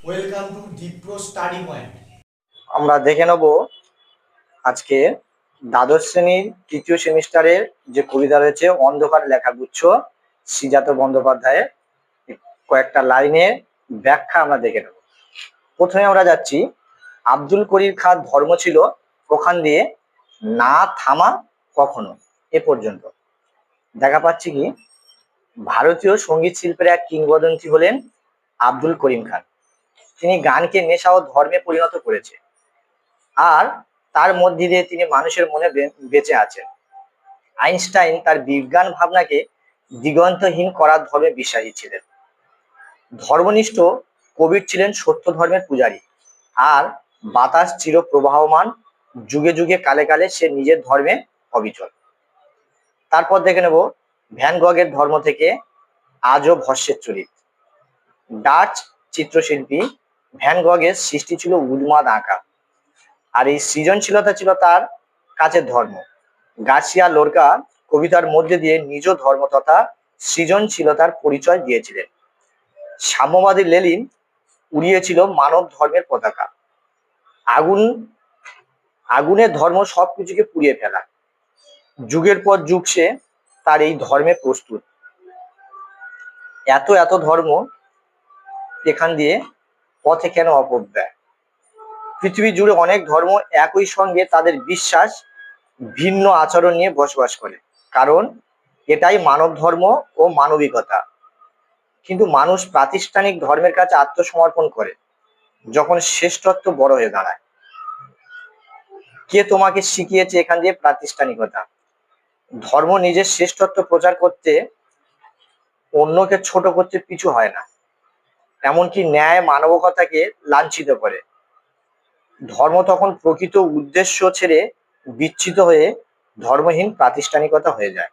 Welcome to ডিপ্রো study point. আমরা দেখে নেব আজকে দ্বাদশ শ্রেণীর তৃতীয় সেমিস্টারের যে কবিতা রয়েছে অন্ধকার লেখাগুচ্ছ শ্রীজাত বন্দ্যোপাধ্যায়ের কয়েকটা লাইনের ব্যাখ্যা আমরা দেখে নেব। প্রথমে আমরা যাচ্ছি, আব্দুল করির খাঁ ধর্ম ছিল ওখান দিয়ে না থামা কখনো, এ পর্যন্ত। দেখা পাচ্ছি কি ভারতীয় সঙ্গীত শিল্পের এক কিংবদন্তি হলেন আব্দুল করিম খান। তিনি গানকে নেশা ও ধর্মে পরিণত করেছে, আর তার মধ্যে দিয়ে তিনি মানুষের মনে বেঁচে আছেন। আইনস্টাইন তার বিজ্ঞান ভাবনাকে দিগন্তহীন করার ধর্মে বিশ্বাসী ছিলেন। ধর্মনিষ্ঠ কবির ছিলেন সত্য ধর্মের পূজারী, আর বাতাস চির প্রবাহমান, যুগে যুগে কালে কালে সে নিজের ধর্মে অবিচল। তারপর দেখে নেব ভ্যান গগের ধর্ম থেকে আজও ভস্যের চরিত। ডাচ চিত্রশিল্পী ভ্যান গগের সৃষ্টি ছিল উন্মাদ আঁকা, আর এই সৃজনশীলতা ছিল তার কাছে ধর্ম। গার্সিয়া লোরকা কবিতার মধ্যে দিয়ে নিজ ধর্ম তথা সৃজনশীলতার পরিচয় দিয়েছিলেন। সাম্যবাদী লেনিন উড়িয়েছিল মানব ধর্মের পতাকা। আগুন আগুনের ধর্ম সবকিছুকে পুড়িয়ে ফেলা। যুগের পর যুগ সে তার এই ধর্মে প্রস্তুত। এত এত ধর্ম, এখান দিয়ে পথে কেন অপব্যয়? পৃথিবী জুড়ে অনেক ধর্ম একই সঙ্গে তাদের বিশ্বাস ভিন্ন আচরণ নিয়ে বসবাস করে, কারণ এটাই মানব ধর্ম ও মানবিকতা। কিন্তু মানুষ প্রাতিষ্ঠানিক ধর্মের কাছে আত্মসমর্পণ করে যখন শ্রেষ্ঠত্ব বড় হয়ে দাঁড়ায়। কে তোমাকে শিখিয়েছে এখান দিয়ে প্রাতিষ্ঠানিকতা? ধর্ম নিজের শ্রেষ্ঠত্ব প্রচার করতে, অন্যকে ছোট করতে পিছু হয় না, এমনকি ন্যায় মানবিকতাকে লাঞ্ছিত করে। ধর্ম তখন প্রকৃত উদ্দেশ্য ছেড়ে বিচ্যুত হয়ে ধর্মহীন প্রাতিষ্ঠানিকতা হয়ে যায়।